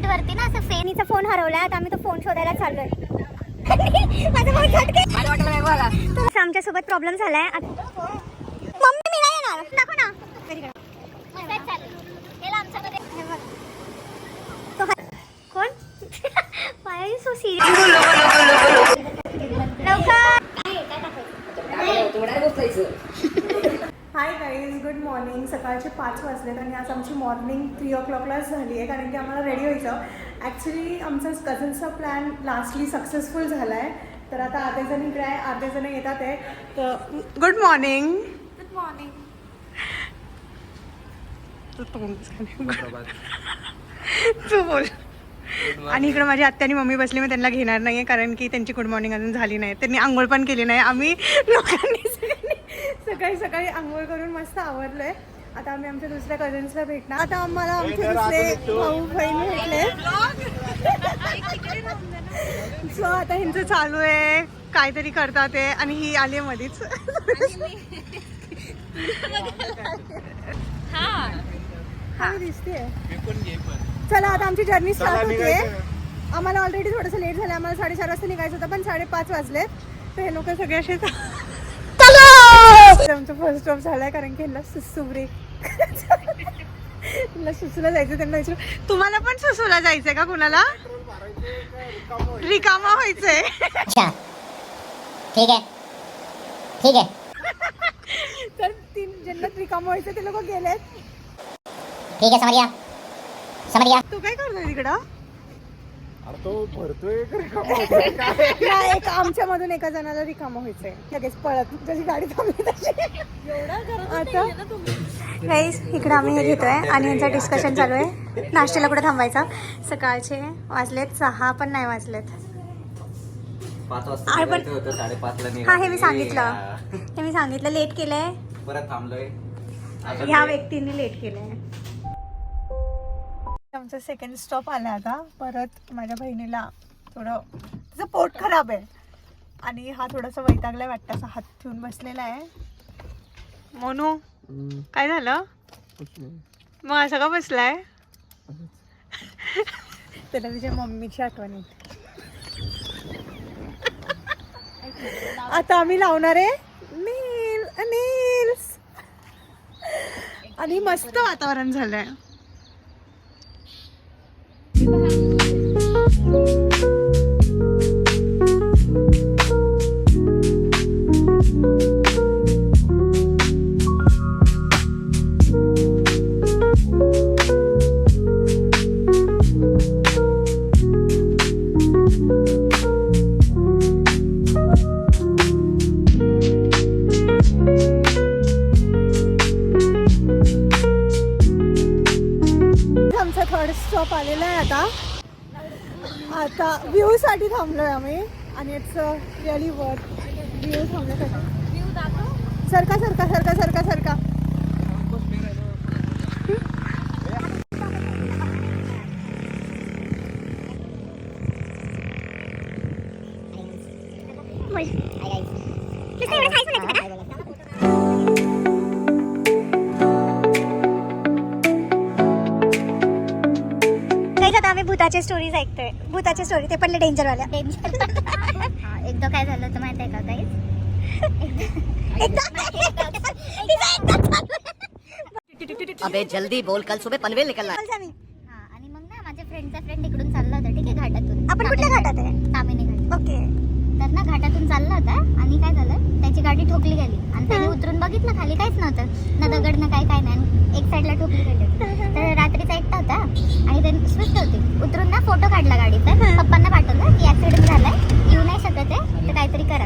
Seat वरती ना असं फेनीचा फोन हरवलाय. आता आम्ही तो फोन शोधायला चाललोय. माझा फोन झटके. आमच्या सोबत प्रॉब्लेम झालाय. मम्मी मी नाही येणार. दाखव ना. कोण? Why are you so serious? Hi guys, good morning. सकाळचे 5 वाजलेत आणि आज आमची मॉर्निंग 3 o'clockलाच झाली आहे, कारण की आम्हाला रेडी व्हायचं. ॲक्च्युली आमचा कझन्सचा प्लॅन लास्टली सक्सेसफुल झाला आहे. तर आता अर्धे जण इकडे आहे, अर्धे जण येतात आहे. तर गुड मॉर्निंग. Good morning. तू बोल. आणि इकडे माझी आत्या आणि मम्मी बसली. मी त्यांना घेणार नाही आहे, कारण की त्यांची गुड मॉर्निंग अजून झाली नाही. त्यांनी आंघोळ पण केली नाही. आम्ही लोकांनी सकाळी सकाळी आंघोळ करून मस्त आवरलो आहे. आता आम्ही आमच्या दुसऱ्या कझन्सला भेटणार. आता आम्हाला आमचे दुसरे भाऊ बहीण भेटले. सो आता ह्यांचं चालू आहे, काहीतरी करतात आहे. आणि ही आली आहे मधीच. दिसते. चला आता आमची जर्नी स्टार्ट होते. आम्हाला ऑलरेडी थोडंसं लेट झालं. आम्हाला 4:30 वाजता निघायचं होतं, पण 5:30 वाजले. तर हे लोक सगळे असे आमचं फर्स्ट स्टॉप झालाय, कारण की ह्यांना सुसू ब्रेक. त्यांना सुसूला जायचं. त्यांना विचारू, तुम्हाला पण सुसूला जायचंय का? कुणाला रिकामा व्हायचंय? अच्छा ठीक आहे ठीक आहे. तर 3 ज्यांना रिकामा व्हायचं ते लोक गेलेत. ठीक आहे, समरिया समरिया. तू काय करतोय तिकडं? तो भरतोय नाही, एक आमच्या मधून एका जणाला रिकामा व्हायचंय. लगेच पळत जशी गाडी थांबली तशी. आता गाईस इकडे आम्ही हे घेतोय आणि यांचं डिस्कशन चालू आहे. नाश्त्याला कुठे थांबायचा. सकाळचे वाजलेत 6 पण नाही वाजलेत. 5 वाजता निघायचं होतं, 5:30ला निघालो. हा, हे मी सांगितलं. लेट केलंय. परत थांबलोय. ह्या व्यक्तीने लेट केलंय. आमचा सेकंड स्टॉप आला. आता परत माझ्या बहिणीला थोडं तिचं पोट खराब आहे आणि हा थोडासा वैतागलाय वाटतं. असा हात ठेवून बसलेला आहे. मोनू काय झालं? मग असं का बसलाय? त्याला तिच्या मम्मीची आठवण येते. आता आम्ही लावणार आहे नील्स आणि मस्त वातावरण झालंय. आमचा थर्ड स्टॉप आलेला आहे. आता व्ह्यू साठी थांबलोय आम्ही आणि इट्स रिअली वर्थ व्ह्यू थांबण्यासाठी. सरका सरका सरका सरका सरका. आता आम्ही भूताचे स्टोरीज ऐकतोय. भूताचे स्टोरी, ते पण डेंजरवाल्या. एकदा काय झालं होतं माहिती आहे का गाईज? अबे जल्दी बोल, कल सुबह पनवेल निकलना है. आणि मग ना माझ्या फ्रेंडचा फ्रेंड इकडून चालला होता, ठीक आहे, घाटातून. आपण कुठल्या घाटात आहे? तामिनी घाट. ओके. तर ना घाटातून चालला होता आणि काय झालं, त्याची गाडी ठोकली गेली आणि त्याने उतरून बघितलं, खाली काहीच नव्हतं, ना दगड ना काय नाही. एक साईडला ठोकली गेली. तर रात्रीचा एकटा होता आणि त्याने स्विफ्ट होती. उतरून ना फोटो काढला गाडीचा. पप्पांना पाठवलं की ऍक्सिडेंट झालाय, येऊ नाही शकत आहे, तर काहीतरी करा.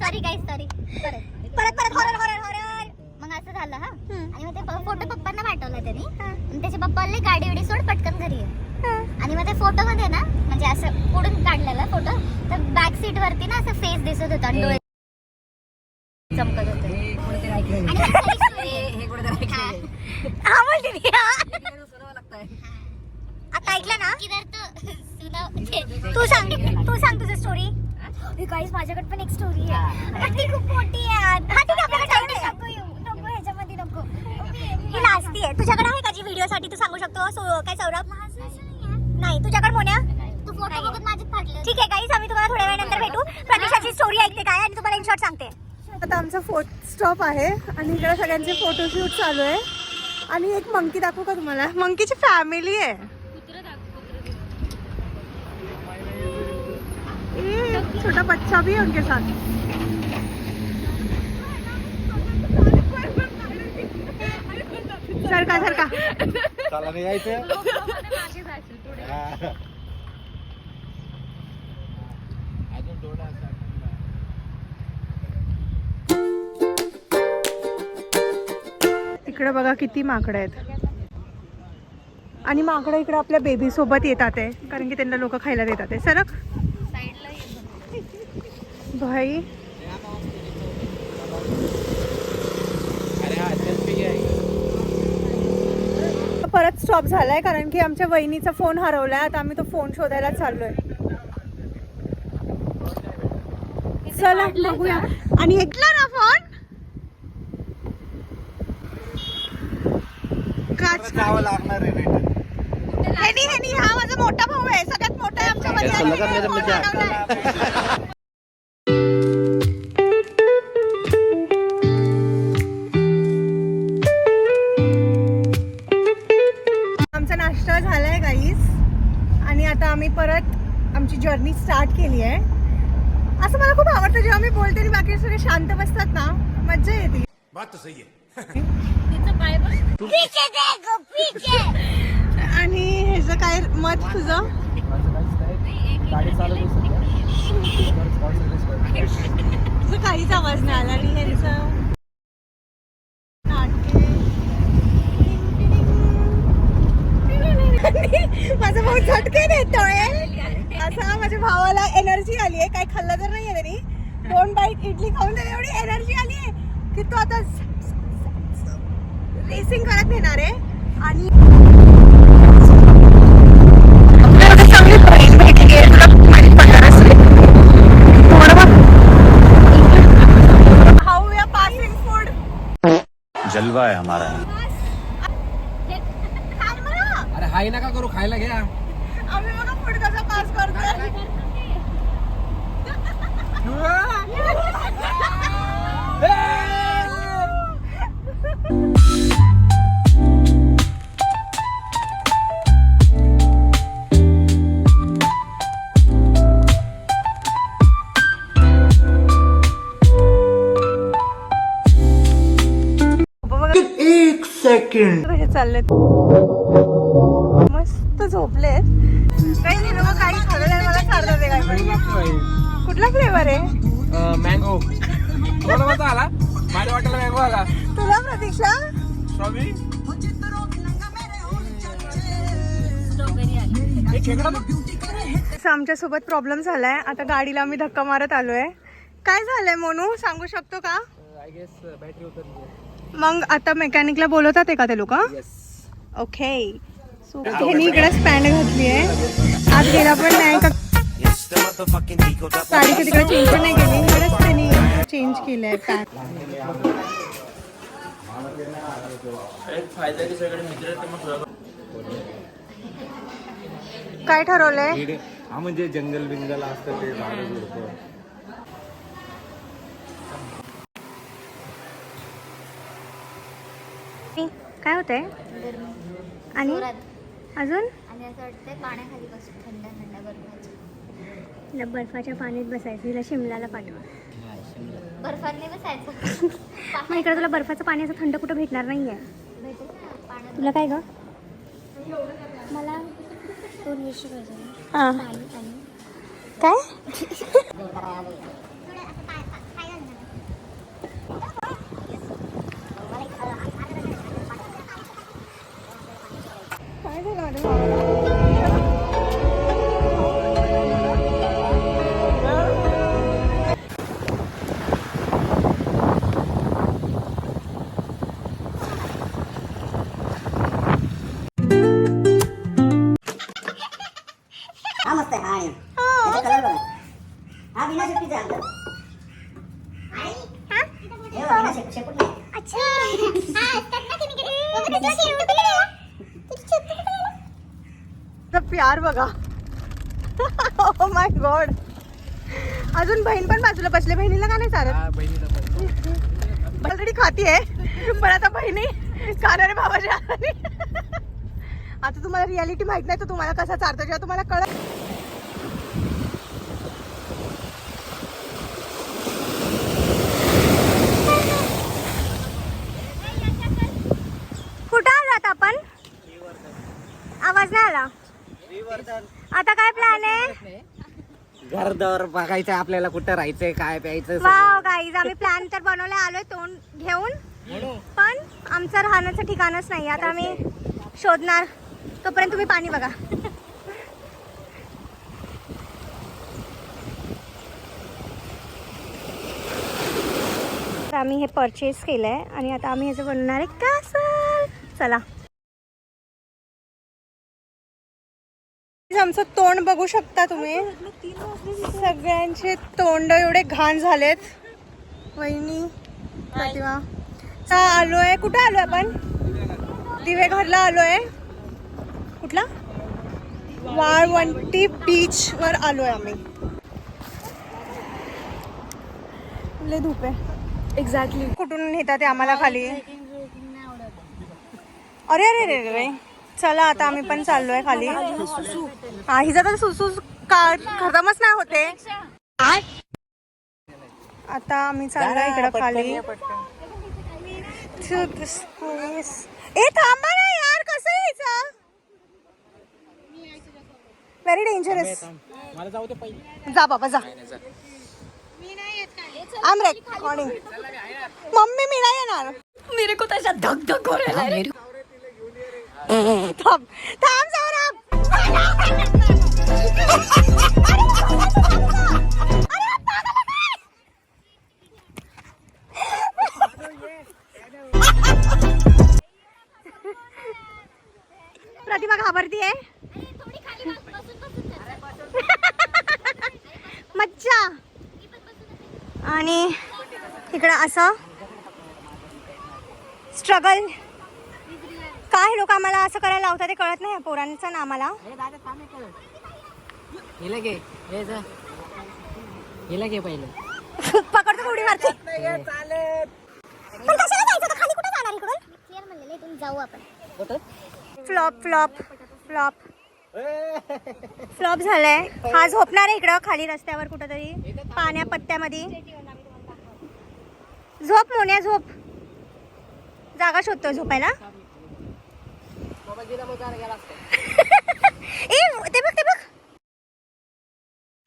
Sorry guys, sorry. परत हॉरर. मग असं झालं. हा, आणि मग ते फोटो पप्पांना पाठवला त्यांनी. आणि त्याचे पप्पा बोलले गाडी एवढी सोड, पटकन घरी ये. आणि मग ते फोटो मध्ये ना, म्हणजे असं पुढून काढलेला फोटो, तर बॅक सीट वरती ना असं फेस दिसत होता आणि डोळे चमकत होते. आता ऐकलं ना? तू सांग तुझं स्टोरी. गाईज माझ्याकडे पण एक स्टोरी आहे. ती खूप मोठी आहे. नको ह्याच्यामध्ये नको. शकतो काय सौरभ? नाही तुझ्याकडे मोन्या तू फोटो बघत माझे फाटले. ठीक आहे गाईस, आम्ही तुम्हाला थोड्या वेळानंतर भेटू. प्रतीक्षाची स्टोरी ऐकते काय आणि तुम्हाला इन शॉर्ट सांगते. आता आमचा स्टॉप आहे आणि इकडे सगळ्यांचे फोटोशूट चालू आहे. आणि एक मंकी दाखवू का तुम्हाला? मंकीची फॅमिली आहे. छोटा बच्चा भी है उनके साथ. सरका सरका चला नाही यायचं. इकडे बघा किती माकडं आहेत. आणि माकडं इकडे आपल्या बेबी सोबत येतात आहे कारण की त्यांना लोक खायला देतात आहे. सरक भाई. परत स्टॉप झालाय कारण की आमच्या वहिनीचा फोन हरवलाय. आता आम्ही तो फोन शोधायला चाललोय. चला बघूया. आणि ऐकला ना फोन जावं लागणार आहे रिटर्न. हेनी हा माझा मोठा भाऊ आहे. सगळ्यात मोठा आहे आमच्या आमचा नाश्ता झालाय गाईस. आणि आता आम्ही परत आमची जर्नी स्टार्ट केली आहे. असं मला खूप आवडतं जेव्हा मी बोलते आणि बाकी सगळे शांत बसतात ना, मज्जा येते. आणि ह्याचं काय मत तुझं? तुझं काहीच आवाज नाही आला. आणि ह्यांचं माझा भाऊ झटके देतोय. असा माझ्या भावाला एनर्जी आली आहे. काय खाल्लं तर नाहीये तरी 2 बाईट इडली खाऊन त्याला एवढी एनर्जी आली आहे की तो आता रेसिंग करत येणार आहे. आणि how we are passing food. जलवा है हमारा. अरे हाय नका करू, खायला घ्या. आम्ही बघा फूड कसा पास करतोय. एक सेकंड. कसे चाललेत? मस्त झोपलेत. काही नाही लोक काही खाल्लं नाही. मला चाललं ते काय. कुठला फ्लेवर आहे? मँगो. तुम्हाला कोणता आला? माझ्या वाटेला मँगो आला. तुला प्रतीक्षा? स्ट्रॉबेरी. आमच्या सोबत प्रॉब्लेम झालाय. आता गाडीला आम्ही धक्का मारत आलोय. काय झालंय मोनू, सांगू शकतो का? आय गेस बॅटरी उतरली. मग आता मेकॅनिकला बोलवतात आहे का ते लोक? ओके. सो ह्यानी इकडे स्पॅन्ड घातली आहे. आज गेला पण नाही का गाडीच्या तिकडे चेंज पण नाही केली. इकडेच त्यांनी चेंज केलंय पॅक. काय ठरवलंय? हा म्हणजे जंगल बिंगल असतं ते झाड झुडपं. काय होतंय? आणि अजून आणि असं वाटतंय पाण्याखाली बसून थंड थंड बर्फाच्या. तिला बर्फाच्या पाण्यात बसायचं. तिला शिमल्याला पाठवा. बर्फात नाही बसायचं. मग इकडे तुला बर्फाचं पाणी असं थंड कुठं भेटणार नाहीये. भेटेल ना पाण्यात. तुला काय ग? मला 2 वर्ष पाहिजे. हां पाणी पाणी काय? काय झालं माझ्या भावाला? हा मस्त आहे. हा आहे. त्याचा कलर बघा. हा बिना शेपटीचा आहे. हे बघा, बिना शेपूट नाही. अच्छा. हा, असतात ना केमिकल. प्यार बघा. Oh my God. अजून बहीण पण बाजूला बसले. बहिणीला का नाही चालत? ऑलरेडी खाती आहे पण आता बहिणी खाणारे भावाच्या हाताने. आता तुम्हाला रियालिटी माहित नाही तर तुम्हाला कसा चालतो जेव्हा तुम्हाला कळत. कुठं आलात आपण? आवाज नाही आला. आता काय प्लॅन आहे? घरदार बघायचं आपल्याला, कुठं राहायचंय, काय प्यायचं. वाव गाईज, आम्ही प्लॅन तर बनवला, आलोय तोंड घेऊन, पण आमचं राहण्याचं ठिकाणच नाही. आता आम्ही शोधणार. तोपर्यंत तुम्ही पाणी बघा. आम्ही हे परचेस केलंय आणि आता आम्ही ह्याचं बनवणार आहे कॅसल. चला. आमचं तोंड बघू शकता तुम्ही. सगळ्यांचे तोंड एवढे घाण झालेत. वहिनी, प्रतिमा. आलोय, कुठं आलोय आपण? दिवेघरला आलोय. कुठला? वाळवंटी बीच वर आलोय आम्ही. लय धूप आहे. एक्झॅक्टली. कुठून नेतात ते आम्हाला खाली? अरे अरे अरे अरे. चला आता आम्ही पण चाललोय खाली. हा, हिचा तर सुसू खतमच नाही होते. आता आम्ही चाललोय इकडं खाली. ए थांबा ना यार, कसं यायचं? Very dangerous. जा बाबा जा. आम रेकॉर्डिंग. मम्मी मी नाही येणार. मेरे को तो ऐसा धक धक हो रहा है. थांब थांब सौरभ. प्रतिमा घाबरतीये. मज्जा. आणि इकडं असं स्ट्रगल. काय लोक आम्हाला असं करायला लावतात ते कळत नाही पोरांचं ना आम्हाला. पकडतो उडी मारते. जाऊ आपण. फ्लॉप फ्लॉप फ्लॉप फ्लॉप झालाय. हा झोपणार आहे इकडं खाली रस्त्यावर कुठंतरी पाण्या पत्त्यामध्ये. झोप मोन्या झोप. जागा शोधतोय झोपायला. ए ते बघ ते बघ.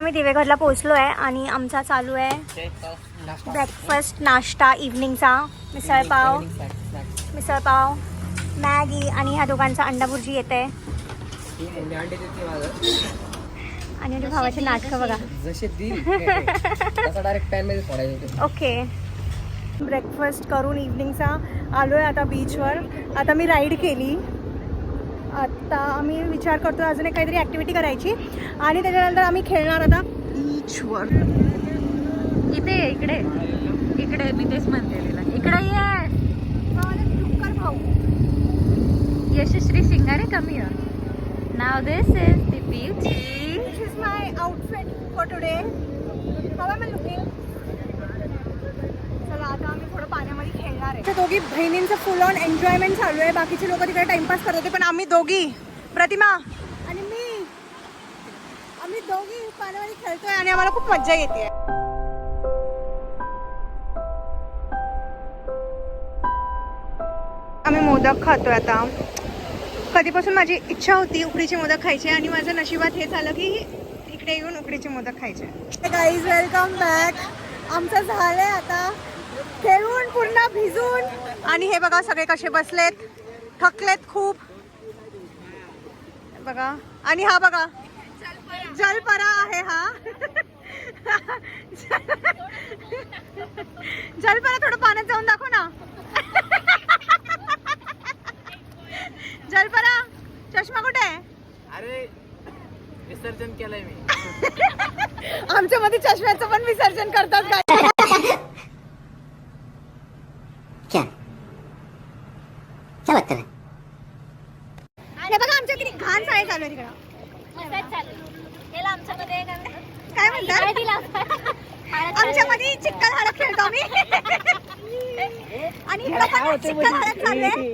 आम्ही दिवेघरला पोहोचलो आहे आणि आमचा चालू आहे ब्रेकफास्ट नाश्ता इव्हनिंगचा. मिसळ पाव मॅगी आणि ह्या दोघांचा अंडा भुर्जी येते. आणि माझ्या भावाचे नाटकं बघा. ओके. ब्रेकफास्ट करून इव्हनिंगचा आलोय आता बीचवर. आता मी राईड केली. आता आम्ही विचार करतो अजून एक काहीतरी ॲक्टिव्हिटी करायची आणि त्याच्यानंतर आम्ही खेळणार आता बीचवर. इथे इकडे इकडे मी तेच म्हणलेला. इकडे ये. भाऊ यशश्री सिंगारे कमी. नाव this is the beauty. This is my outfit for today. How am I looking? चला आता आम्ही थोडं पाण्यामध्ये खेळणार आहे. दोघी बहिणींचं फुल ऑन एन्जॉयमेंट चालू आहे. बाकीचे लोक तिकडे टाइमपास करत होते पण आम्ही दोघी, प्रतिमा आणि मी, आम्ही दोघी पाण्यामध्ये खेळतोय आणि आम्हाला खूप मज्जा येते. आम्ही मोदक खातोय आता. कधीपासून माझी इच्छा होती उकडीचे मोदक खायचे आणि माझं नशिबात हे झालं की इकडे येऊन उकडीचे मोदक खायचे. Guys welcome back. आमचं झालंय आता खेळून पूर्ण भिजून. आणि हे बघा सगळे कसे बसलेत, थकलेत खूप बघा. आणि हा बघा जलपरा आहे. हा जलपरा थोडं पाण्यात जाऊन दाखव ना. जलपरा चष्मा कुठे आहे? अरे विसर्जन केलंय मी. आमच्या मध्ये चष्म्याचं पण विसर्जन करतात काय? क्या बात कर रहे हैं? हे बघा आमच्या किती घाण साडे चालू आहे तिकडं. काय म्हणतात आमच्यामध्ये चिक्कल हळद खेळतो आम्ही आणि इकडं पण चिक्कल हळद चालू आहे.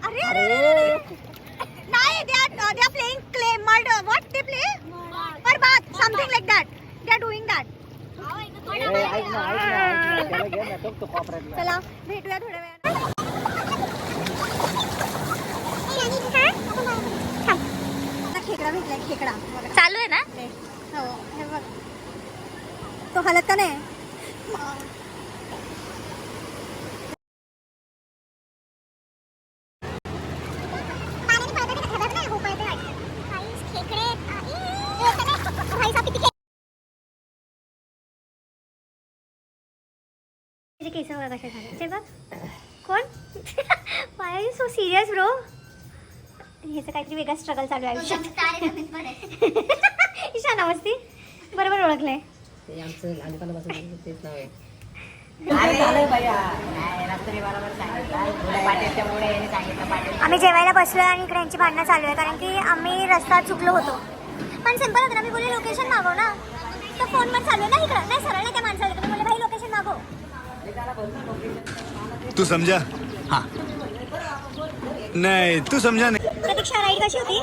अरे अरे नाही they are playing clay mud what they play बरबाद something like that they are doing that. चला भेटूया थोड्या वेळाने. खेकडा भेटलाय खेकडा चालू आहे ना. हो हे बघ तो हलत का नाही. केस बघा कशा झाले ते बघ. कोण why are you so serious bro. ह्याचं काहीतरी वेगळा स्ट्रगल चालू आहे आयुष्यात. ईशा नमस्ते बरोबर ओळखलंय. आम्ही जेवायला बसलोय आणि इकडे यांची भांडणं चालू आहे कारण की आम्ही रस्ता चुकलो होतो. पण सिंपल होतं ना. मी बोलले लोकेशन मागव ना. तर फोनवर चालू आहे ना इकडं. नाही सरळ त्या माणसाला तुम्ही बोलले भाई लोकेशन मागव. तू समझा? हाँ नहीं तू समझा नहीं. प्रतीक्षा राईड कशी होती.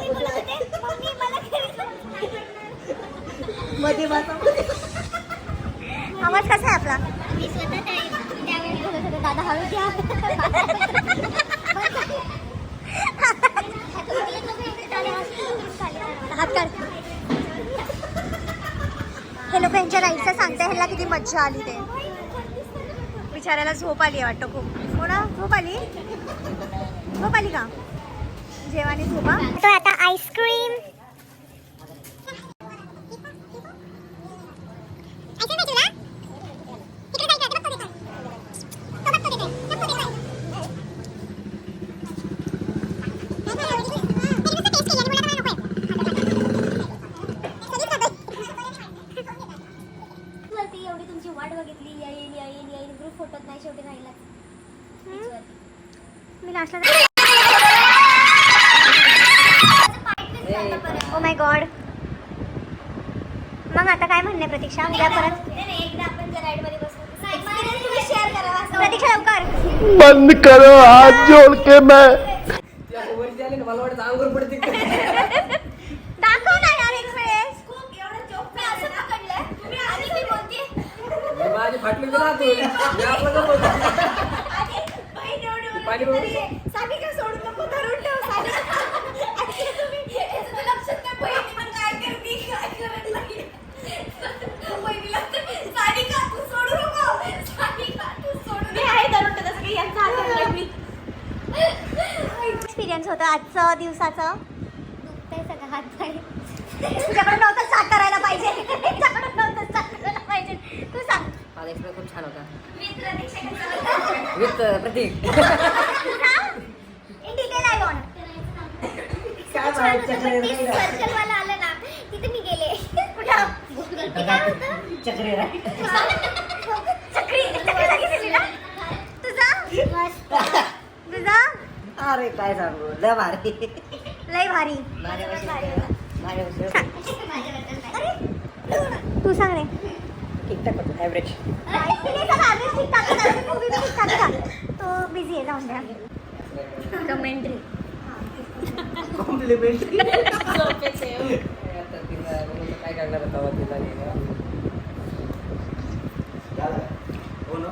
आवाज कसा आहे आपला. मी स्वतः त्यावेळी बोलत होते दादा हळू घ्या. हात काढ. हे लोक यांच्या राईडचं सांगते ह्याला किती मज्जा आली ते. बिचाऱ्याला झोप आली आहे वाटतं खूप. हो ना झोप आली. झोप आली का जेवानी झोपा. तो आता आईस्क्रीम एवढी तुमची वाट बघितली. येईल येईल येईल ग्रुप फोटोत नाही शेवटी राहिला. मी लास्टला. Oh my God. मग आता काय म्हणणे प्रतीक्षा उद्या परत एकदा आपण राईड मध्ये बसू. शेअर करा प्रतीक्षा लवकर. बंद करो हाथ जोड़ के मैं. दाखव ना यार एक वेळेस. एक्सपिरियन्स होतं आजचं दिवसाचं. दुखतंय सगळं हात पाय. तुझ्याकडे नव्हतं स्टार्ट करायला पाहिजे. तुझ्याकडे नव्हतं स्टार्ट करायला पाहिजे. तू सांग. माझा एक्सपिरियन्स खूप छान होता. With Prateek. In detail I want. Circle वाला आलं ना तिथे मी गेले. काय होतं चक्री तुझा अरे काय सांगू लय भारी. लय भारी. तू सांग रे. ठीकठाक होतं ॲव्हरेज. तो बिझी आहे जाऊन द्या. Commentary complimentary. काय करणार होता तिला. हो ना.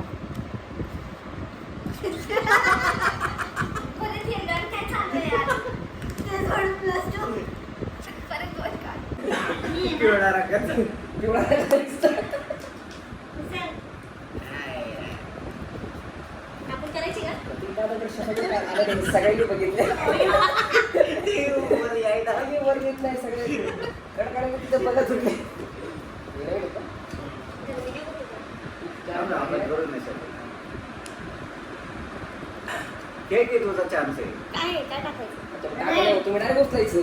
सगळ्यांनी बघितले. वर घेतलंय सगळे कडकडे तिथं बघत होते. हे तुझा चान्स आहे. काय टाकायचं. तुम्ही डायरेक्ट बसलायचं.